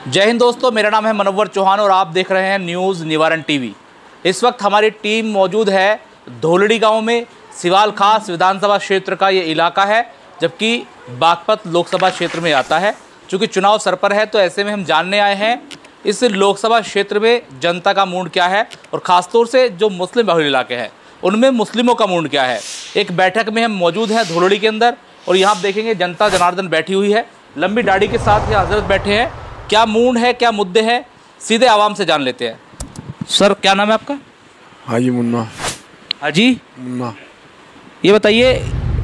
जय हिंद दोस्तों, मेरा नाम है मनोवर चौहान और आप देख रहे हैं न्यूज़ निवारण टीवी। इस वक्त हमारी टीम मौजूद है धोलड़ी गांव में। सिवाल खास विधानसभा क्षेत्र का ये इलाका है, जबकि बागपत लोकसभा क्षेत्र में आता है। चूँकि चुनाव सर पर है, तो ऐसे में हम जानने आए हैं इस लोकसभा क्षेत्र में जनता का मूड क्या है और ख़ासतौर से जो मुस्लिम बहुल इलाके हैं उनमें मुस्लिमों का मूड क्या है। एक बैठक में हम मौजूद हैं धोलड़ी के अंदर और यहाँ आप देखेंगे जनता जनार्दन बैठी हुई है, लंबी दाढ़ी के साथ ये हजरत बैठे हैं। क्या मूड है, क्या मुद्दे हैं, सीधे आवाम से जान लेते हैं। सर, क्या नाम है आपका? हाजी मुन्ना। हाजी मुन्ना। ये बताइए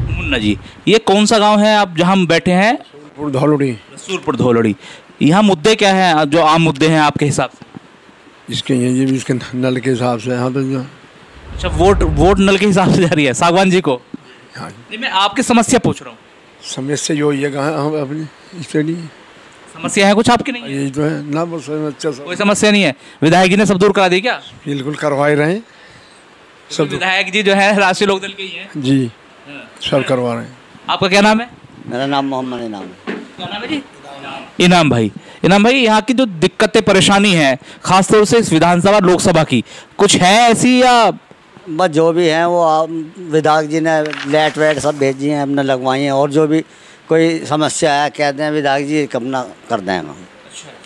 मुन्ना जी, ये कौन सा गांव है आप जहां हम बैठे हैं? धोलड़ी। रसूलपुर धोलड़ी। यहाँ मुद्दे क्या हैं जो आम मुद्दे हैं आपके हिसाब से? इसके ये भी इसके नल के हिसाब से। हाँ, तो अच्छा, वोट नल के हिसाब से जा रही है सागवान जी को? हाँ, नहीं, मैं आपकी समस्या पूछ रहा हूँ। समस्या जो ये कहाँ हम अपनी इसके लिए समस्या है कुछ आपकी? नहीं है? यही तो है ना, बस अच्छा कोई समस्या नहीं है। विधायक जी ने सब दूर करा दी क्या? बिल्कुल करवा ही रहे हैं सब। विधायक जी जो है राष्ट्रीय लोकदल के ही हैं जी, सब करवा रहे हैं। आपका क्या नाम है? मेरा नाम मोहम्मद इनाम है। क्या नाम है जी? इनाम भाई। इनाम भाई, यहाँ की जो दिक्कतें परेशानी है खासतौर से इस विधानसभा लोकसभा की, कुछ है ऐसी या बस जो भी हैं वो विधायक जी ने लाइट वाइट सब भेजी हैं, हमने लगवाई हैं। और जो भी कोई समस्या है कहते हैं विधायक जी कब ना कर दें हम।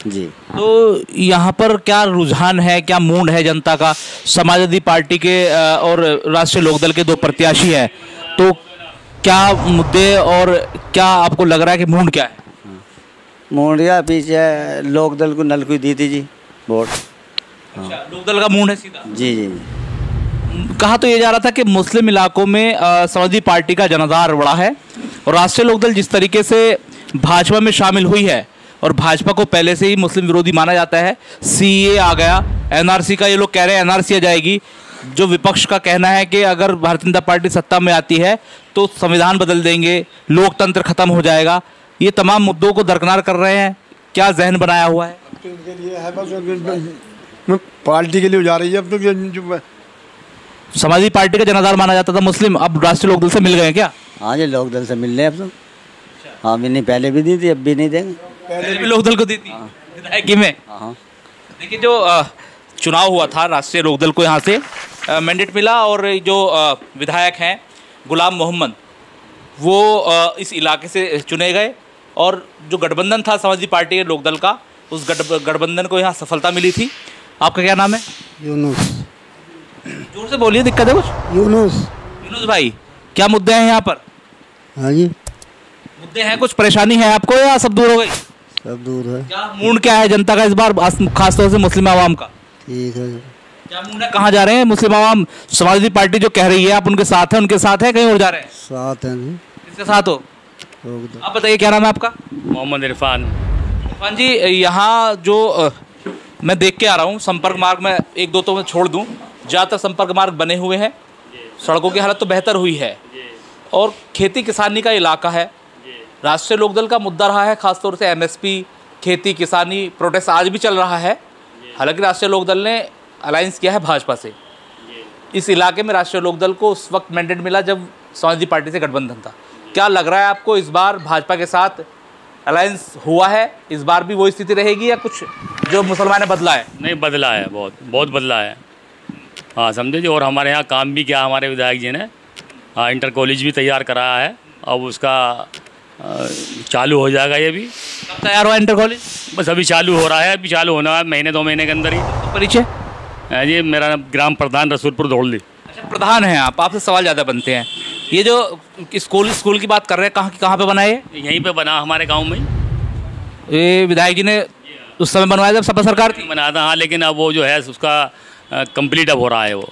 जी, तो यहाँ पर क्या रुझान है, क्या मूड है जनता का? समाजवादी पार्टी के और राष्ट्रीय लोकदल के दो प्रत्याशी हैं, तो क्या मुद्दे और क्या आपको लग रहा है कि मूड क्या है? मोड़िया पीछे लोकदल को नल को दी थी जी वोट। अच्छा, लोकदल का मूड है सीधा? जी जी। कहा तो ये जा रहा था कि मुस्लिम इलाकों में समाजवादी पार्टी का जनाधार बढ़ा है और राष्ट्रीय लोकदल जिस तरीके से भाजपा में शामिल हुई है और भाजपा को पहले से ही मुस्लिम विरोधी माना जाता है। सीए आ गया, एनआरसी का ये लोग कह रहे हैं एनआरसी आ जाएगी। जो विपक्ष का कहना है कि अगर भारतीय जनता पार्टी सत्ता में आती है तो संविधान बदल देंगे, लोकतंत्र खत्म हो जाएगा। ये तमाम मुद्दों को दरकिनार कर रहे हैं। क्या जहन बनाया हुआ है? पार्टी के लिए जा रही है अब तो। समाजवादी पार्टी का जनाधार माना जाता था मुस्लिम, अब राष्ट्रीय लोकदल से मिल गए क्या? हाँ जी, लोकदल से मिल रहे हैं अब तो। हाँ, भी नहीं, पहले भी दी थी, अब भी नहीं देंगे। पहले भी लोकदल को दी थी विधायकी में। हाँ, देखिए, जो चुनाव हुआ था राष्ट्रीय लोकदल को यहाँ से मैंडेट मिला और जो विधायक हैं गुलाम मोहम्मद, वो इस इलाके से चुने गए और जो गठबंधन था समाजवादी पार्टी के लोकदल का, उस गठबंधन को यहाँ सफलता मिली थी। आपका क्या नाम है? यूनुस। जोर से बोलिए, दिक्कत है कुछ? यूनुस। यूनुस भाई, क्या मुद्दे हैं यहाँ पर? हाँ जी, मुद्दे हैं, कुछ परेशानी है आपको या सब दूर हो गई? सब दूर है। क्या मूड क्या है जनता का इस बार, खासतौर से मुस्लिम आवाम का? ठीक है। क्या मूड है, कहाँ जा रहे हैं मुस्लिम आवाम? समाजवादी पार्टी जो कह रही है आप उनके साथ हैं, उनके साथ है, कहीं और जा रहे हैं? साथ हैं जी। किसके साथ हो? आप बताइए, क्या नाम है आपका? मोहम्मद इरफान। इरफान जी, यहाँ जो मैं देख के आ रहा हूँ, संपर्क मार्ग में एक दो तो मैं छोड़ दूँ, ज़्यादातर संपर्क मार्ग बने हुए हैं, सड़कों की हालत तो बेहतर हुई है और खेती किसानी का इलाका है। राष्ट्रीय लोकदल का मुद्दा रहा है खासतौर से एमएसपी, खेती किसानी, प्रोटेस्ट आज भी चल रहा है। हालांकि राष्ट्रीय लोकदल ने अलायंस किया है भाजपा से। इस इलाके में राष्ट्रीय लोकदल को उस वक्त मैंडेट मिला जब समाजवादी पार्टी से गठबंधन था। क्या लग रहा है आपको, इस बार भाजपा के साथ अलायंस हुआ है, इस बार भी वही स्थिति रहेगी या कुछ जो मुसलमान ने बदला है? नहीं, बदला है, बहुत बदला है। हाँ, समझे जी। और हमारे यहाँ काम भी किया हमारे विधायक जी ने। हाँ, इंटर कॉलेज भी तैयार कराया है, अब उसका चालू हो जाएगा। ये भी कब तैयार हुआ इंटर कॉलेज? बस अभी चालू हो रहा है, अभी चालू होना है महीने 2 महीने के अंदर ही। परिचय? जी, मेरा ग्राम प्रधान रसूलपुर धोलड़ी। अच्छा, प्रधान हैं आप, आपसे सवाल ज़्यादा बनते हैं। ये जो स्कूल की बात कर रहे हैं, कहाँ पे बना है? यहीं पे बना हमारे गांव में। ये विधायक जी ने उस समय बनवाया जब सपा सरकार थी? बना था, हाँ, लेकिन अब वो जो है उसका कंप्लीट अब हो रहा है वो।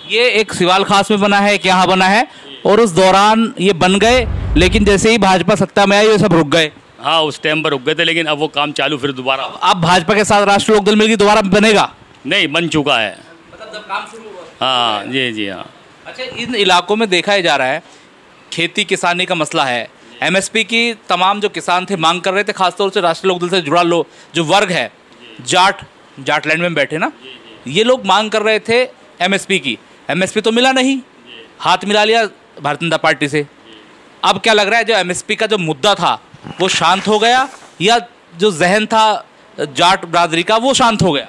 ये एक सिवाल खास में बना है, एक यहाँ बना है और उस दौरान ये बन गए, लेकिन जैसे ही भाजपा सत्ता में आई ये सब रुक गए। हाँ, उस टाइम पर रुक गए थे, लेकिन अब वो काम चालू फिर दोबारा। अब भाजपा के साथ राष्ट्रीय लोकदल मिलकर दोबारा बनेगा? नहीं, बन चुका है। मतलब जब काम शुरू हुआ? हाँ जी जी हाँ। अच्छा, इन इलाकों में देखा जा रहा है खेती किसानी का मसला है। एमएसपी की तमाम जो किसान थे मांग कर रहे थे, खासतौर से राष्ट्रीय लोकदल से जुड़ा जो वर्ग है, जाट लैंड में बैठे ना, ये लोग मांग कर रहे थे एमएसपी की। एमएसपी तो मिला नहीं, हाथ मिला लिया भारतीय जनता पार्टी से। अब क्या लग रहा है, जो एमएसपी का जो मुद्दा था वो शांत हो गया या जो जहन था जाट बिरादरी का वो शांत हो गया?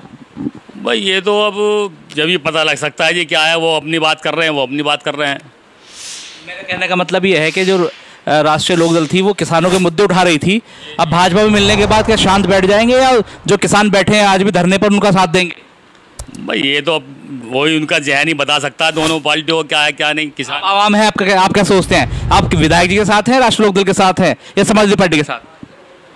भाई ये तो अब जब ही पता लग सकता है जी क्या है। वो अपनी बात कर रहे हैं, वो अपनी बात कर रहे हैं। मेरे कहने का मतलब ये है कि जो राष्ट्रीय लोकदल थी वो किसानों के मुद्दे उठा रही थी, अब भाजपा में मिलने के बाद क्या शांत बैठ जाएंगे या जो किसान बैठे हैं आज भी धरने पर उनका साथ देंगे? भाई ये तो अब वही उनका जहन ही बता सकता है दोनों पार्टियों को क्या है क्या नहीं। किसान आवाम है आपका, आप क्या सोचते हैं? आप विधायक जी के साथ हैं, राष्ट्रीय लोकदल के साथ हैं या समाजवादी पार्टी के साथ?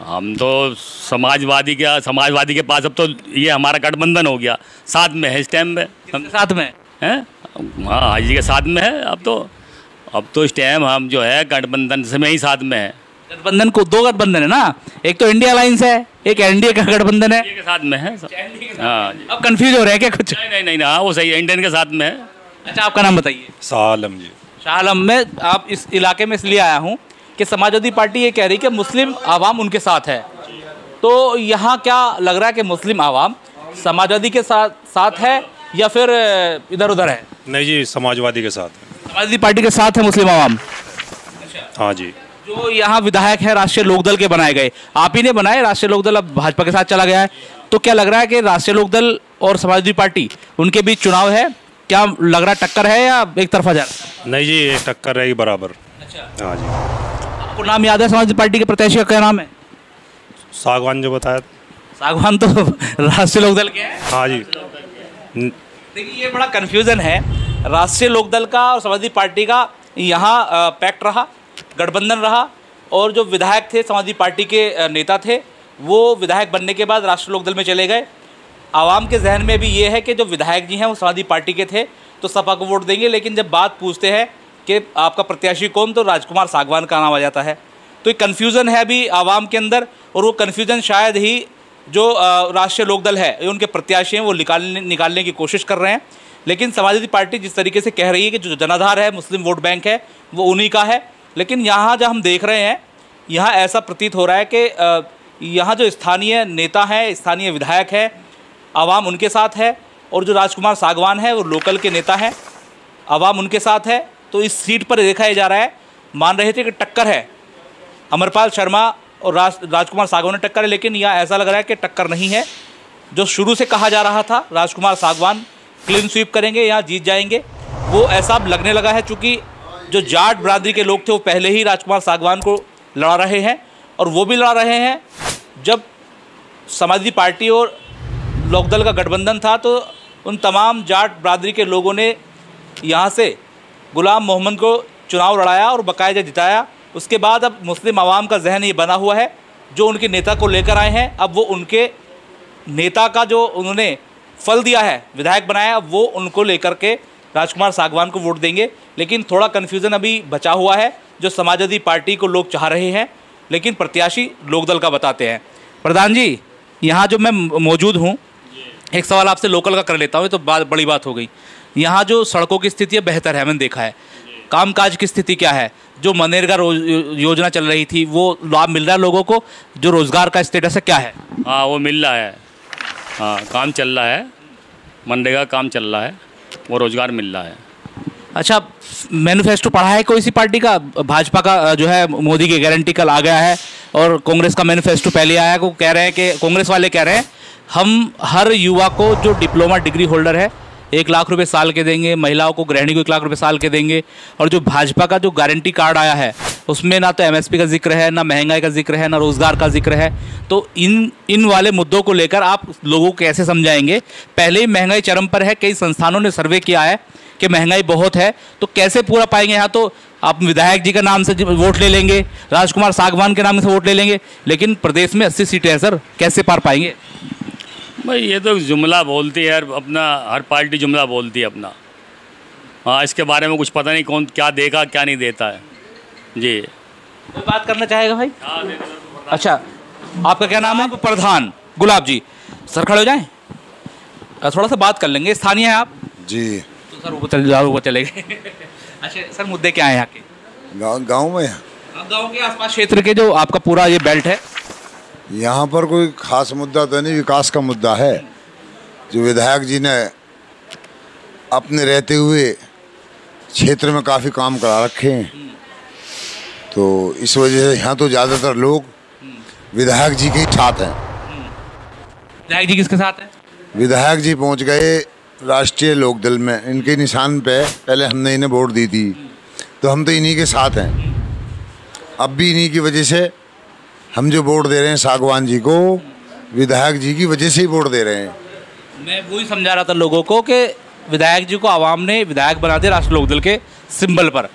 हम तो समाजवादी के पास अब तो ये हमारा गठबंधन हो गया, साथ में है इस टाइम में। हम साथ में हैं, हाँ हाजी के साथ में है। अब तो इस टाइम हम जो है गठबंधन से में ही साथ में है। गठबंधन को दो गठबंधन है ना, एक तो इंडिया अलायंस है, एक एनडीए का गठबंधन है। के साथ में है। हाँ अब कंफ्यूज हो रहे हैं क्या कुछ? नहीं हाँ वो सही है, इंडियन के साथ में है। अच्छा, आपका नाम बताइए। शाह आलम जी। शाह आलम। मैं आप इस इलाके में इसलिए आया हूँ कि समाजवादी पार्टी ये कह रही कि मुस्लिम आवाम उनके साथ है, तो यहाँ क्या लग रहा है कि मुस्लिम आवाम समाजवादी के साथ है या फिर इधर उधर है? नहीं जी, समाजवादी के साथ है। समाजवादी पार्टी के साथ है मुस्लिम आवाम। हाँ जी। जो यहाँ विधायक है राष्ट्रीय लोकदल के बनाए गए, आप ही ने बनाए, राष्ट्रीय लोकदल अब भाजपा के साथ चला गया है, तो क्या लग रहा है कि राष्ट्रीय लोकदल और समाजवादी पार्टी उनके बीच चुनाव है? क्या लग रहा है टक्कर है या एक तरफा जा रहा है? नहीं जी, एक टक्कर रहेगी बराबर। अच्छा, हाँ जी। आपको नाम याद है समाजवादी पार्टी के प्रत्याशी का क्या नाम है? सागवान जो बताया। सागवान तो राष्ट्रीय लोकदल के हैं। हाँ जी। देखिए ये बड़ा कन्फ्यूज़न है, राष्ट्रीय लोकदल का और समाजवादी पार्टी का यहाँ पैक्ट रहा, गठबंधन रहा, और जो विधायक थे समाजवादी पार्टी के नेता थे वो विधायक बनने के बाद राष्ट्रीय लोकदल में चले गए। आवाम के जहन में भी ये है कि जो विधायक जी हैं वो समाजवादी पार्टी के थे तो सपा को वोट देंगे, लेकिन जब बात पूछते हैं कि आपका प्रत्याशी कौन, तो राजकुमार सागवान का नाम आ जाता है। तो एक कन्फ्यूज़न है अभी आवाम के अंदर, और वो कन्फ्यूज़न शायद ही जो राष्ट्रीय लोकदल है उनके प्रत्याशी हैं वो निकालने की कोशिश कर रहे हैं। लेकिन समाजवादी पार्टी जिस तरीके से कह रही है कि जो जनाधार है, मुस्लिम वोट बैंक है, वो उन्हीं का है, लेकिन यहाँ जब हम देख रहे हैं यहाँ ऐसा प्रतीत हो रहा है कि यहाँ जो स्थानीय नेता हैं, स्थानीय विधायक है, आवाम उनके साथ है, और जो राजकुमार सागवान है वो लोकल के नेता हैं, आवाम उनके साथ है। तो इस सीट पर देखा जा रहा है, मान रहे थे कि टक्कर है, अमरपाल शर्मा और राजकुमार सागवान में टक्कर है, लेकिन यहाँ ऐसा लग रहा है कि टक्कर नहीं है। जो शुरू से कहा जा रहा था राजकुमार सागवान क्लीन स्वीप करेंगे, यहाँ जीत जाएंगे, वो ऐसा अब लगने लगा है, चूँकि जो जाट बिरादरी के लोग थे वो पहले ही राजकुमार सागवान को लड़ा रहे हैं, और वो भी लड़ा रहे हैं जब समाजवादी पार्टी और लोकदल का गठबंधन था, तो उन तमाम जाट बिरादरी के लोगों ने यहाँ से गुलाम मोहम्मद को चुनाव लड़ाया और बाकायदा जिताया। उसके बाद अब मुस्लिम आवाम का जहन ये बना हुआ है, जो उनके नेता को लेकर आए हैं, अब वो उनके नेता का जो उन्होंने फल दिया है, विधायक बनाया, अब वो उनको लेकर के राजकुमार सागवान को वोट देंगे। लेकिन थोड़ा कन्फ्यूज़न अभी बचा हुआ है, जो समाजवादी पार्टी को लोग चाह रहे हैं, लेकिन प्रत्याशी लोकदल का बताते हैं। प्रधान जी, यहाँ जो मैं मौजूद हूँ, एक सवाल आपसे लोकल का कर लेता हूँ, तो बड़ी बात हो गई। यहाँ जो सड़कों की स्थिति है बेहतर है, मैंने देखा है। कामकाज की स्थिति क्या है? जो मनरेगा योजना चल रही थी वो लाभ मिल रहा है लोगों को? जो रोज़गार का स्टेटस है क्या है? हाँ वो मिल रहा है, हाँ काम चल रहा है, मनरेगा काम चल रहा है, वो रोज़गार मिल रहा है। अच्छा, मैनिफेस्टो पढ़ा है कोई सी पार्टी का? भाजपा का जो है मोदी की गारंटी कल आ गया है, और कांग्रेस का मैनिफेस्टो पहले आया है। वो कह रहे हैं कि कांग्रेस वाले कह रहे हैं हम हर युवा को जो डिप्लोमा डिग्री होल्डर है 1 लाख रुपए साल के देंगे, महिलाओं को गृहिणी को 1 लाख रुपए साल के देंगे। और जो भाजपा का जो गारंटी कार्ड आया है उसमें ना तो एमएसपी का जिक्र है, ना महंगाई का जिक्र है, ना रोज़गार का जिक्र है। तो इन वाले मुद्दों को लेकर आप लोगों को कैसे समझाएंगे? पहले ही महंगाई चरम पर है, कई संस्थानों ने सर्वे किया है कि महंगाई बहुत है, तो कैसे पूरा पाएंगे? यहाँ तो आप विधायक जी का नाम से वोट ले लेंगे, राजकुमार सागवान के नाम से वोट ले लेंगे, लेकिन प्रदेश में 80 सीटें हैं सर, कैसे पार पाएंगे? भाई ये तो जुमला बोलती है अपना, हर पार्टी जुमला बोलती है अपना। हाँ, इसके बारे में कुछ पता नहीं कौन क्या देगा क्या नहीं देता है जी। कोई बात करना चाहेगा भाई? अच्छा, आपका क्या नाम है? प्रधान गुलाब जी। सर खड़े हो जाएं, थोड़ा सा बात कर लेंगे। स्थानीय हैं आप जी। तो सर ऊपर चले गए। अच्छा सर, मुद्दे क्या हैं यहाँ के? गाँव में गाँव के आसपास क्षेत्र के जो आपका पूरा ये बेल्ट है, यहाँ पर कोई खास मुद्दा तो नहीं, विकास का मुद्दा है। जो विधायक जी ने अपने रहते हुए क्षेत्र में काफ़ी काम करा रखे हैं, तो इस वजह से यहाँ तो ज़्यादातर लोग विधायक जी के ही छात्र हैं। विधायक जी किसके साथ है? विधायक जी पहुंच गए राष्ट्रीय लोकदल में, इनके निशान पे पहले हमने इन्हें वोट दी थी, तो हम तो इन्हीं के साथ हैं। अब भी इन्हीं की वजह से हम जो वोट दे रहे हैं सागवान जी को, विधायक जी की वजह से ही वोट दे रहे हैं। मैं वही समझा रहा था लोगों को कि विधायक जी को आवाम ने विधायक बना दिया राष्ट्रीय लोकदल के सिंबल पर।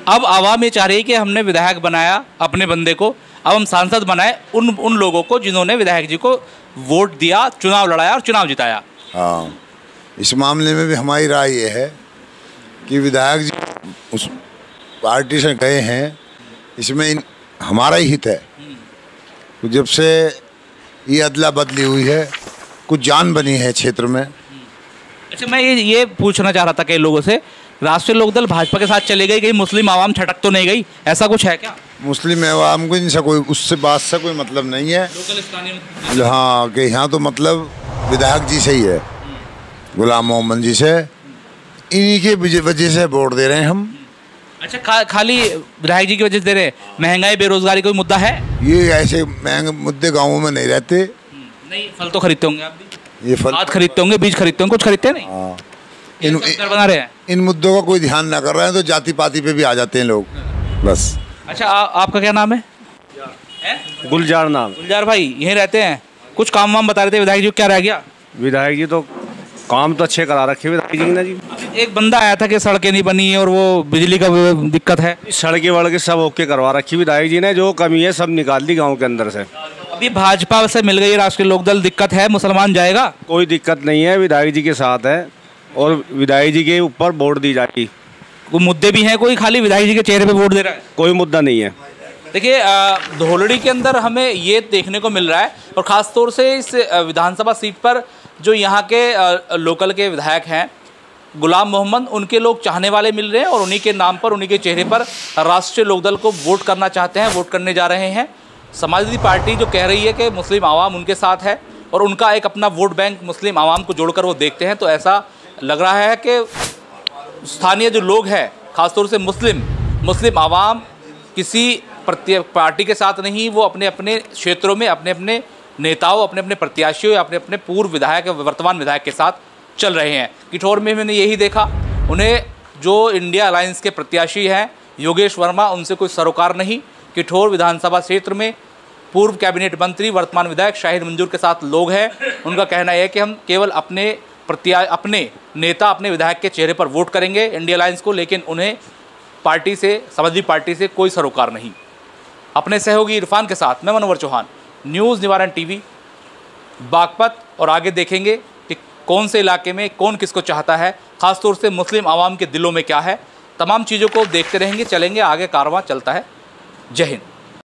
अब आवाम ये चाह रही है कि हमने विधायक बनाया अपने बंदे को, अब हम सांसद बनाए उन लोगों को जिन्होंने विधायक जी को वोट दिया, चुनाव लड़ाया और चुनाव जिताया। हाँ, इस मामले में भी हमारी राय ये है कि विधायक जी उस पार्टी से गए हैं, इसमें हमारा ही हित है। तो जब से ये अदला बदली हुई है, कुछ जान बनी है क्षेत्र में। अच्छा, मैं ये पूछना चाह रहा था कई लोगों से, राष्ट्रीय लोकदल भाजपा के साथ चले गई, कहीं मुस्लिम आवाम छटक तो नहीं गई, ऐसा कुछ है क्या? मुस्लिम आवाम को इनसे कोई उससे बात से कोई मतलब नहीं है। लोकल स्थानीय, हाँ, कि यहाँ तो मतलब विधायक जी से ही है, गुलाम मोहम्मद जी से, इन्हीं के वजह से वोट दे रहे हैं हम। अच्छा, खाली विधायक जी की वजह से दे रहे हैं? महंगाई बेरोजगारी कोई मुद्दा है? ये ऐसे महंगे मुद्दे गाँवों में नहीं रहते। नहीं, फल तो खरीदते होंगे आप भी, ये फल खाद खरीदते होंगे, बीज खरीदते होंगे, कुछ खरीदते नहीं? हाँ, घर बना रहे हैं। इन मुद्दों का कोई ध्यान ना कर रहे हैं तो जाति पाति पे भी आ जाते हैं लोग, बस। अच्छा, आपका क्या नाम है? गुलजार नाम। गुलजार भाई यहीं रहते हैं? कुछ काम वाम बता रहे थे विधायक जी को, क्या रह गया? विधायक जी तो काम तो अच्छे करा रखे विधायक जी ने जी। एक बंदा आया था कि सड़कें नहीं बनी और वो बिजली का दिक्कत है। सड़कें वड़के सब ओके करवा रखी विधायक जी ने, जो कमी है सब निकाल दी गांव के अंदर से। अभी भाजपा से मिल गई राष्ट्रीय लोकदल, दिक्कत है? मुसलमान जाएगा? कोई दिक्कत नहीं है, विधायक जी के साथ है और विधायक जी के ऊपर वोट दी जाएगी। कोई मुद्दे भी हैं? कोई खाली विधायक जी के चेहरे पे वोट दे रहा है? कोई मुद्दा नहीं है। देखिए, धोलड़ी के अंदर हमें ये देखने को मिल रहा है, और ख़ास तौर से इस विधानसभा सीट पर जो यहाँ के लोकल के विधायक हैं गुलाम मोहम्मद, उनके लोग चाहने वाले मिल रहे हैं और उन्हीं के नाम पर, उन्हीं के चेहरे पर राष्ट्रीय लोकदल को वोट करना चाहते हैं, वोट करने जा रहे हैं। समाजवादी पार्टी जो कह रही है कि मुस्लिम आवाम उनके साथ है और उनका एक अपना वोट बैंक मुस्लिम आवाम को जोड़कर वो देखते हैं, तो ऐसा लग रहा है कि स्थानीय जो लोग हैं, ख़ासतौर से मुस्लिम आवाम किसी पार्टी के साथ नहीं, वो अपने अपने क्षेत्रों में अपने अपने नेताओं, अपने अपने प्रत्याशियों या अपने अपने पूर्व विधायक या वर्तमान विधायक के साथ चल रहे हैं। किठौर में मैंने यही देखा, उन्हें जो इंडिया अलायंस के प्रत्याशी हैं योगेश वर्मा, उनसे कोई सरोकार नहीं। किठौर विधानसभा क्षेत्र में पूर्व कैबिनेट मंत्री वर्तमान विधायक शाहिद मंजूर के साथ लोग हैं। उनका कहना है कि हम केवल अपने नेता, अपने विधायक के चेहरे पर वोट करेंगे इंडिया अलायंस को, लेकिन उन्हें पार्टी से, समाजवादी पार्टी से कोई सरोकार नहीं। अपने सहयोगी इरफान के साथ मैं मनोहर चौहान, न्यूज़ निवारण टीवी, बागपत। और आगे देखेंगे कि कौन से इलाके में कौन किसको चाहता है, ख़ासतौर से मुस्लिम आवाम के दिलों में क्या है। तमाम चीज़ों को देखते रहेंगे, चलेंगे आगे, कारवां चलता है। जय हिंद।